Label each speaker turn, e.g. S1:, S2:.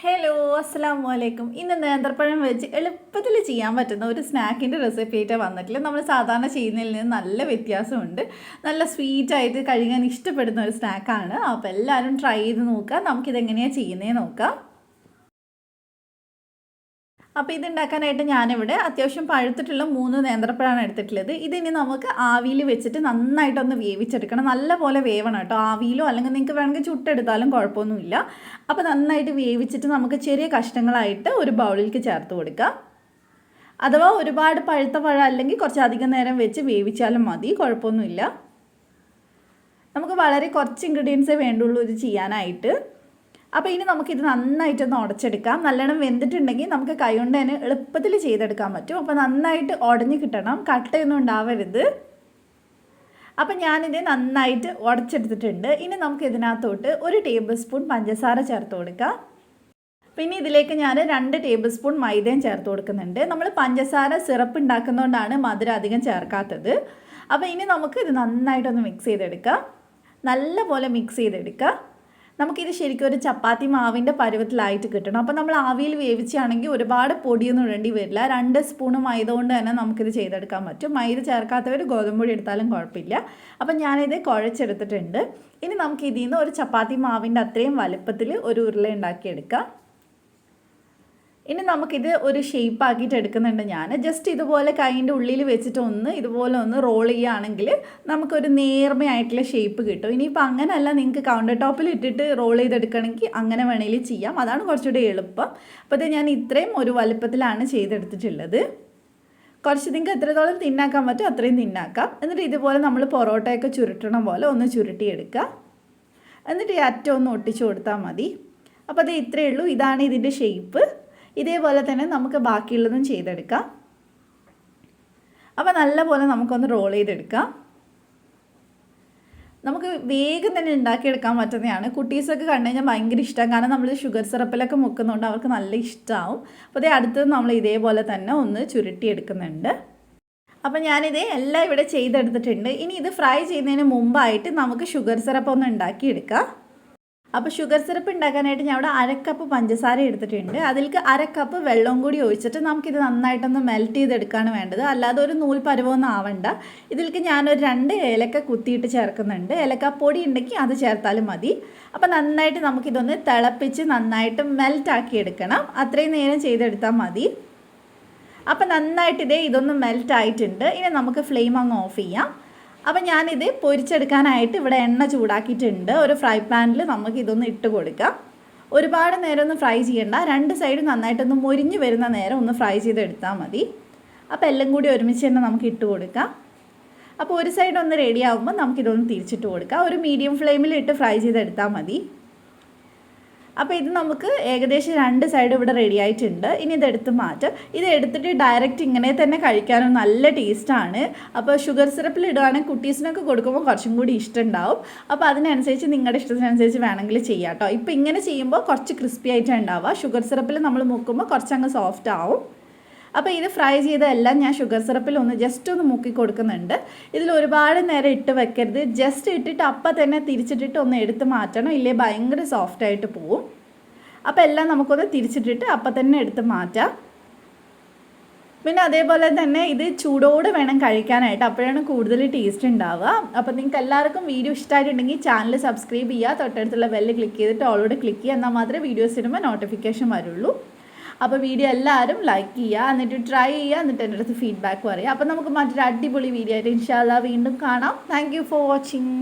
S1: Hello അസ്സലാമു അലൈക്കും. ഇന്ന് നേന്ത്രപ്പഴം വെച്ച് എളുപ്പത്തിൽ ചെയ്യാൻ പറ്റുന്ന ഒരു സ്നാക്കിൻ്റെ റെസിപ്പി ആയിട്ട് വന്നിട്ടില്ല. നമ്മൾ സാധാരണ ചെയ്യുന്നതിൽ നിന്ന് നല്ല വ്യത്യാസമുണ്ട്. നല്ല സ്വീറ്റായിട്ട് കഴിക്കാൻ ഇഷ്ടപ്പെടുന്ന ഒരു സ്നാക്കാണ്. അപ്പോൾ എല്ലാവരും ട്രൈ ചെയ്ത് നോക്കുക. നമുക്കിതെങ്ങനെയാണ് ചെയ്യുന്നതെന്ന് നോക്കാം. അപ്പോൾ ഇതുണ്ടാക്കാനായിട്ട് ഞാനിവിടെ അത്യാവശ്യം പഴുത്തിട്ടുള്ള 3 നേന്ത്രപ്പഴമാണ് എടുത്തിട്ടുള്ളത്. ഇതിനി നമുക്ക് ആവിയിൽ വെച്ചിട്ട് നന്നായിട്ടൊന്ന് വേവിച്ചെടുക്കണം. നല്ലപോലെ വേവണം കേട്ടോ. ആവിയിലോ അല്ലെങ്കിൽ നിങ്ങൾക്ക് വേണമെങ്കിൽ ചുട്ടെടുത്താലും കുഴപ്പമൊന്നുമില്ല. അപ്പോൾ നന്നായിട്ട് വേവിച്ചിട്ട് നമുക്ക് ചെറിയ കഷ്ണങ്ങളായിട്ട് ഒരു ബൗളിലേക്ക് ചേർത്ത് കൊടുക്കാം. അഥവാ ഒരുപാട് പഴുത്ത പഴം അല്ലെങ്കിൽ കുറച്ചധികം നേരം വെച്ച് വേവിച്ചാലും മതി, കുഴപ്പമൊന്നുമില്ല. നമുക്ക് വളരെ കുറച്ച് ഇൻഗ്രീഡിയൻസേ വേണ്ടുള്ളൂ ഇത് ചെയ്യാനായിട്ട്. അപ്പോൾ ഇനി നമുക്കിത് നന്നായിട്ടൊന്ന് ഉടച്ചെടുക്കാം. നല്ലോണം വെന്തിട്ടുണ്ടെങ്കിൽ നമുക്ക് കൈ കൊണ്ട് തന്നെ എളുപ്പത്തിൽ ചെയ്തെടുക്കാൻ പറ്റും. അപ്പോൾ നന്നായിട്ട് ഉടഞ്ഞ് കിട്ടണം, കട്ടയൊന്നും ഉണ്ടാവരുത്. അപ്പോൾ ഞാനിത് നന്നായിട്ട് ഉടച്ചെടുത്തിട്ടുണ്ട്. ഇനി നമുക്ക് ഇതിനകത്തോട്ട് 1 ടേബിൾ സ്പൂൺ പഞ്ചസാര ചേർത്ത് കൊടുക്കാം. പിന്നെ ഇതിലേക്ക് ഞാൻ 2 ടേബിൾ സ്പൂൺ മൈദയും ചേർത്ത് കൊടുക്കുന്നുണ്ട്. നമ്മൾ പഞ്ചസാര സിറപ്പ് ഉണ്ടാക്കുന്നതുകൊണ്ടാണ് മധുരം അധികം ചേർക്കാത്തത്. അപ്പോൾ ഇനി നമുക്ക് ഇത് നന്നായിട്ടൊന്ന് മിക്സ് ചെയ്തെടുക്കാം. നല്ലപോലെ മിക്സ് ചെയ്തെടുക്കുക. നമുക്കിത് ശരിക്കും ഒരു ചപ്പാത്തി മാവിൻ്റെ പരുവത്തിലായിട്ട് കിട്ടണം. അപ്പോൾ നമ്മൾ ആവിയിൽ വേവിച്ചാണെങ്കിൽ ഒരുപാട് പൊടിയൊന്നും ഇടേണ്ടി വരില്ല. 2 സ്പൂൺ മൈദ കൊണ്ട് തന്നെ നമുക്കിത് ചെയ്തെടുക്കാൻ പറ്റും. മൈദ ചേർക്കാത്തവർ ഗോതമ്പ് പൊടി എടുത്താലും കുഴപ്പമില്ല. അപ്പം ഞാനിത് കുഴച്ചെടുത്തിട്ടുണ്ട്. ഇനി നമുക്ക് ഇതിൽ നിന്ന് ഒരു ചപ്പാത്തി മാവിൻ്റെ അത്രയും വലുപ്പത്തിൽ ഒരു ഉരുള ഉണ്ടാക്കിയെടുക്കാം. ഇനി നമുക്കിത് ഒരു ഷേപ്പ് ആക്കിയിട്ട് എടുക്കുന്നുണ്ട്. ഞാൻ ജസ്റ്റ് ഇതുപോലെ കൈൻ്റെ ഉള്ളിൽ വെച്ചിട്ട് ഇതുപോലെ ഒന്ന് റോൾ ചെയ്യുകയാണെങ്കിൽ നമുക്കൊരു നേർമയായിട്ടുള്ള ഷേപ്പ് കിട്ടും. ഇനിയിപ്പോൾ അങ്ങനെയല്ല, നിങ്ങൾക്ക് കൗണ്ടർ ടോപ്പിൽ ഇട്ടിട്ട് റോൾ ചെയ്തെടുക്കണമെങ്കിൽ അങ്ങനെ വേണമെങ്കിൽ ചെയ്യാം. അതാണ് കുറച്ചുകൂടി എളുപ്പം. അപ്പോൾ ഇത് ഞാൻ ഇത്രയും ഒരു വലുപ്പത്തിലാണ് ചെയ്തെടുത്തിട്ടുള്ളത്. കുറച്ച് നിങ്ങൾക്ക് എത്രത്തോളം തിന്നാക്കാൻ പറ്റും അത്രയും തിന്നാക്കാം. എന്നിട്ട് ഇതുപോലെ നമ്മൾ പൊറോട്ടയൊക്കെ ചുരുട്ടണ പോലെ ഒന്ന് ചുരുട്ടിയെടുക്കുക. എന്നിട്ട് ഈ അറ്റം ഒന്ന് ഒട്ടിച്ചു കൊടുത്താൽ മതി. അപ്പോൾ അത് ഇത്രയേ ഉള്ളൂ. ഇതാണ് ഇതിൻ്റെ ഷേപ്പ്. ഇതേപോലെ തന്നെ നമുക്ക് ബാക്കിയുള്ളതും ചെയ്തെടുക്കാം. അപ്പോൾ നല്ലപോലെ നമുക്കൊന്ന് റോൾ ചെയ്തെടുക്കാം. നമുക്ക് വേഗം തന്നെ ഉണ്ടാക്കിയെടുക്കാൻ പറ്റുന്നതാണ്. കുട്ടീസൊക്കെ കണ്ടു കഴിഞ്ഞാൽ ഭയങ്കര ഇഷ്ടമാണ്. കാരണം നമ്മൾ ഷുഗർ സിറപ്പിലൊക്കെ മുക്കുന്നതുകൊണ്ട് അവർക്ക് നല്ല ഇഷ്ടമാവും. അപ്പോൾ അടുത്തത് നമ്മൾ ഇതേപോലെ തന്നെ ഒന്ന് ചുരുട്ടിയെടുക്കുന്നുണ്ട്. അപ്പോൾ ഞാനിത് എല്ലാം ഇവിടെ ചെയ്തെടുത്തിട്ടുണ്ട്. ഇനി ഇത് ഫ്രൈ ചെയ്യുന്നതിന് മുമ്പായിട്ട് നമുക്ക് ഷുഗർ സിറപ്പ് ഒന്ന് ഉണ്ടാക്കിയെടുക്കാം. അപ്പോൾ ഷുഗർ സിറപ്പ് ഉണ്ടാക്കാനായിട്ട് ഞാൻ ഇവിടെ 1/2 കപ്പ് പഞ്ചസാര എടുത്തിട്ടുണ്ട്. അതിലേക്ക് 1/2 കപ്പ് വെള്ളവും കൂടി ഒഴിച്ചിട്ട് നമുക്കിത് നന്നായിട്ടൊന്ന് മെൽറ്റ് ചെയ്തെടുക്കുകയാണ് വേണ്ടത്. അല്ലാതെ ഒരു നൂൽ പരുവമൊന്നും ആവണ്ട. ഇതിലേക്ക് ഞാനൊരു 2 ഏലക്ക കുത്തിയിട്ട് ചേർക്കുന്നുണ്ട്. ഏലക്ക പൊടി ഉണ്ടെങ്കിൽ അത് ചേർത്താലും മതി. അപ്പോൾ നന്നായിട്ട് നമുക്കിതൊന്ന് തിളപ്പിച്ച് നന്നായിട്ട് മെൽറ്റാക്കി എടുക്കണം. അത്രയും നേരം ചെയ്തെടുത്താൽ മതി. അപ്പോൾ നന്നായിട്ട് ഇതൊന്ന് മെൽറ്റ് ആയിട്ടുണ്ട്. ഇനി നമുക്ക് ഫ്ലെയിം അങ്ങ് ഓഫ് ചെയ്യാം. അപ്പോൾ ഞാനിത് പൊരിച്ചെടുക്കാനായിട്ട് ഇവിടെ എണ്ണ ചൂടാക്കിയിട്ടുണ്ട്. ഒരു ഫ്രൈ പാനിൽ നമുക്ക് ഇതൊന്ന് ഇട്ട് കൊടുക്കാം. ഒരുപാട് നേരം ഒന്നും ഫ്രൈ ചെയ്യണ്ട. 2 സൈഡും നന്നായിട്ടൊന്ന് മൊരിഞ്ഞ് വരുന്ന നേരം ഒന്ന് ഫ്രൈ ചെയ്തെടുത്താൽ മതി. അപ്പോൾ എല്ലാം കൂടി ഒരുമിച്ച് തന്നെ നമുക്ക് ഇട്ട് കൊടുക്കാം. അപ്പോൾ ഒരു സൈഡ് ഒന്ന് റെഡി ആകുമ്പോൾ നമുക്കിതൊന്ന് തിരിച്ചിട്ട് കൊടുക്കാം. ഒരു മീഡിയം ഫ്ലെയിമിൽ ഇട്ട് ഫ്രൈ ചെയ്തെടുത്താൽ മതി. അപ്പോൾ ഇത് നമുക്ക് ഏകദേശം 2 സൈഡ് ഇവിടെ റെഡി ആയിട്ടുണ്ട്. ഇനി ഇതെടുത്ത് മാറ്റാം. ഇത് എടുത്തിട്ട് ഡയറക്റ്റ് ഇങ്ങനെ തന്നെ കഴിക്കാനും നല്ല ടേസ്റ്റാണ്. അപ്പോൾ ഷുഗർ സിറപ്പിൽ ഇടുകയാണെങ്കിൽ കുട്ടീസിനൊക്കെ കൊടുക്കുമ്പോൾ കുറച്ചും കൂടി ഇഷ്ടമുണ്ടാവും. അപ്പോൾ അതിനനുസരിച്ച് നിങ്ങളുടെ ഇഷ്ടത്തിനനുസരിച്ച് വേണമെങ്കിൽ ചെയ്യാം കേട്ടോ. ഇപ്പോൾ ഇങ്ങനെ ചെയ്യുമ്പോൾ കുറച്ച് ക്രിസ്പി ആയിട്ടാണ് ഉണ്ടാവുക. ഷുഗർ സിറപ്പിൽ നമ്മൾ മുക്കുമ്പോൾ കുറച്ചങ്ങ് സോഫ്റ്റ് ആവും. അപ്പോൾ ഇത് ഫ്രൈ ചെയ്തതെല്ലാം ഞാൻ ഷുഗർ സിറപ്പിൽ ജസ്റ്റ് ഒന്ന് മുക്കി കൊടുക്കുന്നുണ്ട്. ഇതിൽ ഒരുപാട് നേരം ഇട്ട് വെക്കരുത്. ജസ്റ്റ് ഇട്ടിട്ട് അപ്പം തന്നെ തിരിച്ചിട്ടിട്ട് ഒന്ന് എടുത്ത് മാറ്റണം. ഇല്ലേ ഭയങ്കര സോഫ്റ്റായിട്ട് പോവും. അപ്പോൾ എല്ലാം നമുക്കൊന്ന് തിരിച്ചിട്ടിട്ട് അപ്പം തന്നെ എടുത്ത് മാറ്റാം. പിന്നെ അതേപോലെ തന്നെ ഇത് ചൂടോടെ വേണം കഴിക്കാനായിട്ട്. അപ്പോഴാണ് കൂടുതൽ ടേസ്റ്റ് ഉണ്ടാവുക. അപ്പോൾ നിങ്ങൾക്ക് എല്ലാവർക്കും വീഡിയോ ഇഷ്ടമായിട്ടുണ്ടെങ്കിൽ ചാനൽ സബ്സ്ക്രൈബ് ചെയ്യുക. തൊട്ടടുത്തുള്ള ബെല്ല് ക്ലിക്ക് ചെയ്തിട്ട് ഓളോട് ക്ലിക്ക് ചെയ്യുക. എന്നാൽ മാത്രമേ വീഡിയോസ് ഇടുമ്പോൾ നോട്ടിഫിക്കേഷൻ വരുള്ളൂ. അപ്പോൾ വീഡിയോ എല്ലാവരും ലൈക്ക് ചെയ്യുക, എന്നിട്ട് ട്രൈ ചെയ്യുക, എന്നിട്ട് എൻ്റെ അടുത്ത് ഫീഡ്ബാക്ക് പറയുക. അപ്പോൾ നമുക്ക് മറ്റൊരു അടിപൊളി വീഡിയോ ആയിട്ട് ഇൻഷാ അല്ലാഹ് വീണ്ടും കാണാം. Thank you for watching.